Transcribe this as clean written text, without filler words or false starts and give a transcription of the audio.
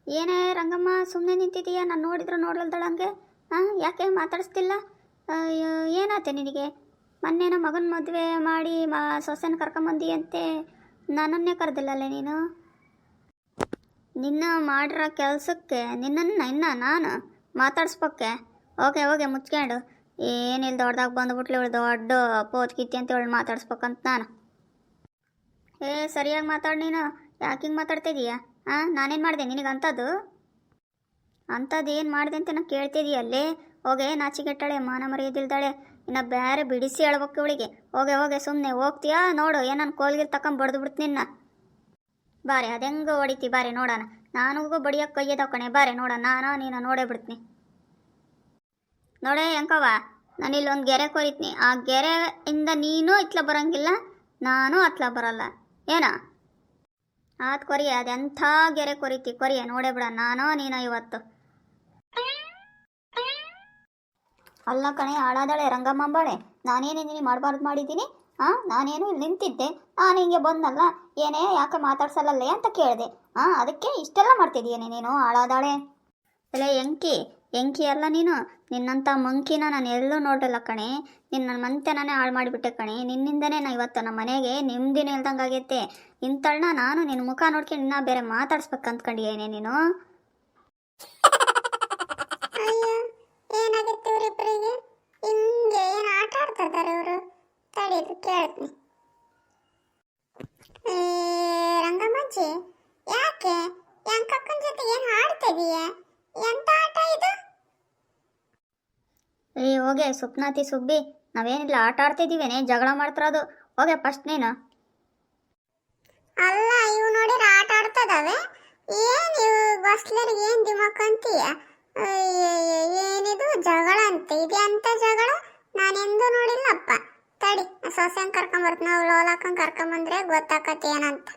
ಏನೇ ರಂಗಮ್ಮ ಸುಮ್ಮನೆ ನಿಂತಿದೀಯಾ? ನಾನು ನೋಡಿದ್ರು ನೋಡ್ಲಲ್ದಳ ಹಂಗೆ. ಹಾಂ, ಯಾಕೆ ಮಾತಾಡಿಸ್ತಿಲ್ಲ? ಏನಾಯ್ತೆ ನಿನಗೆ? ಮೊನ್ನೆನೋ ಮಗನ ಮದುವೆ ಮಾಡಿ ಸೊಸೆನ ಕರ್ಕೊಂಬಂದಿ ಅಂತೆ, ನನ್ನನ್ನೇ ಕರೆದಿಲ್ಲಲ್ಲೇ ನೀನು. ನಿನ್ನ ಮಾಡಿರೋ ಕೆಲಸಕ್ಕೆ ನಿನ್ನನ್ನು ಇನ್ನು ನಾನು ಮಾತಾಡ್ಸ್ಬೇಕೆ? ಹೋಗೆ ಮುಚ್ಕೊಂಡು ಏನಿಲ್ಲ, ದೊಡ್ಡದಾಗ ಬಂದುಬಿಟ್ಲು ಇವಳು ದೊಡ್ಡ ಪೋತ್ಕಿತ್ತಿ ಅಂತ ಹೇಳಿ ಮಾತಾಡ್ಸ್ಬೇಕಂತ ನಾನು. ಸರಿಯಾಗಿ ಮಾತಾಡು ನೀನು. ಯಾಕೆ ಹಿಂಗೆ ಮಾತಾಡ್ತಿದೀಯಾ? ಹಾಂ, ನಾನೇನು ಮಾಡಿದೆ ನಿನಗೆ ಅಂಥದ್ದು ಏನು ಮಾಡಿದೆ ಅಂತ ನಾನು ಕೇಳ್ತಿದೀಯಲ್ಲೇ? ಹೋಗೆ ನಾಚಿಗೆಟ್ಟಾಳೆ, ಮಾನ ಮರ್ಯಾದಿಲ್ದಾಳೆ. ಇನ್ನು ಬೇರೆ ಬಿಡಿಸಿ ಹೇಳ್ಬೇಕು ಇವಳಿಗೆ. ಹೋಗೆ ಸುಮ್ಮನೆ ಹೋಗ್ತೀಯಾ? ನೋಡು ಏನನ್ನು ಕೋಲ್ಗಿಲ್ ತಗೊಂಡು ಬಡ್ದು ಬಿಡ್ತು ನಿನ್ನ. ಬಾರೆ ಅದು ಹೆಂಗೆ ಹೊಡಿತಿ ಬಾರೆ ನೋಡೋಣ. ನಾನಿಗೂ ಬಡಿಯೋಕ್ಕೆ ಕೈಯದ ಕಣೆ, ಬಾರೆ ನೋಡೋಣ. ನೀನು ನೋಡೇ ಬಿಡ್ತೀನಿ ನೋಡೇ ಹೆಂಕವ. ನಾನು ಇಲ್ಲೊಂದು ಗೆರೆ ಕೊರಿತೀನಿ, ಆ ಗೆರೆಯಿಂದ ನೀನು ಇತ್ಲ ಬರೋಂಗಿಲ್ಲ, ನಾನು ಅತ್ಲ ಬರಲ್ಲ. ಏನ ಆತ್ ಕೊರಿಯ? ಅದೆಂಥ ಗೆರೆ ಕೊರಿಯ ನೋಡೇ ಬಿಡ ನೀನು ಇವತ್ತು. ಅಲ್ಲ ಕಣೆ ಹಾಳಾದಳೆ ರಂಗಮ್ಮಂಬಾಳೆ, ನಾನೇನೇನು ಮಾಡಬಾರ್ದು ಮಾಡಿದ್ದೀನಿ? ಹಾಂ, ನಾನೇನು ಇಲ್ಲಿ ನಿಂತಿದ್ದೆ, ನಾನು ಹಿಂಗೆ ಬಂದಲ್ಲ, ಏನೇ ಯಾಕೆ ಮಾತಾಡ್ಸಲ್ಲೇ ಅಂತ ಕೇಳಿದೆ. ಅದಕ್ಕೆ ಇಷ್ಟೆಲ್ಲ ಮಾಡ್ತಿದ್ದೀಯೇನೆ ನೀನು? ಹಾಳಾದಾಳೆ. ಅಲ್ಲೇ ಎಂಕಿ ಅಲ್ಲ ನೀನು. ನಿನ್ನಂಥ ಮಂಕಿನ ನಾನು ಎಲ್ಲೂ ನೋಡಲ್ಲ ಕಣೆ. ನನ್ನ ಮಂತೆನೇ ಹಾಳು ಮಾಡಿಬಿಟ್ಟೆ ಕಣೆ. ನಿನ್ನಿಂದನೇ ನಾ ಇವತ್ತು ನಮ್ಮ ಮನೆಗೆ ನೆಮ್ಮದಿನೇ ಇಲ್ದಂಗೆ ಆಗೈತೆ. ಇಂಥಳನ್ನ ನಾನು ನಿನ್ನ ಮುಖ ನೋಡ್ಕೊಂಡು ಇನ್ನ ಬೇರೆ ಮಾತಾಡ್ಸ್ಬೇಕು ಅಂದ್ಕೊಂಡಿಯೇನೆ ನೀನು? ಏನಾಗುತ್ತೆ ಇವರಿಬ್ಬರಿಗೆ? ಹಿಂಗೆ ಏನು ಆಟ ಆಡ್ತಿದ್ದಾರೆ ಇವರು? ತಡೀರಿ ಕೇಳ್ತೀನಿ. ರಂಗಮ್ಮಜ್ಜಿ, ಯಾಕೆ ಅಕ್ಕನ ಜೊತೆ ಏನು ಆಡ್ತಿದೀಯ? ಎಂತ ಆಟ ಇದು? ಹೋಗೆ ಸುಪ್ನಾತಿ ಸುಬ್ಬಿ, ನಾವೇನಿಲ್ಲ ಆಟ ಆಡ್ತಿದ್ದೀವೇನೆ, ಜಗಳ ಮಾಡ್ತಿರೋದು. ಹೋಗೆ ಫಸ್ಟ್ ನೀನು. ಅಲ್ಲ, ಇವು ನೋಡಿದ್ರೆ ಆಟ ಆಡ್ತದವೆ. ಏನು ಇವು ಬಸ್ಲರಿಗೆ ಏನು ದಿಮಾಕಂತೀಯ? ಏನಿದು ಜಗಳ ಅಂತ? ಇದೆ ಅಂತ ಜಗಳ ನಾನೆಂದೂ ನೋಡಿಲ್ಲಪ್ಪ. ತಡಿ, ಸೊಸೆನ ಕರ್ಕೊಂಬರ್ತೀನಿ. ನಾವು ಲೋಲಾಕಂಗೆ ಕರ್ಕೊಂಬಂದ್ರೆ ಗೊತ್ತಾಕತ್ತೆ ಏನಂತ.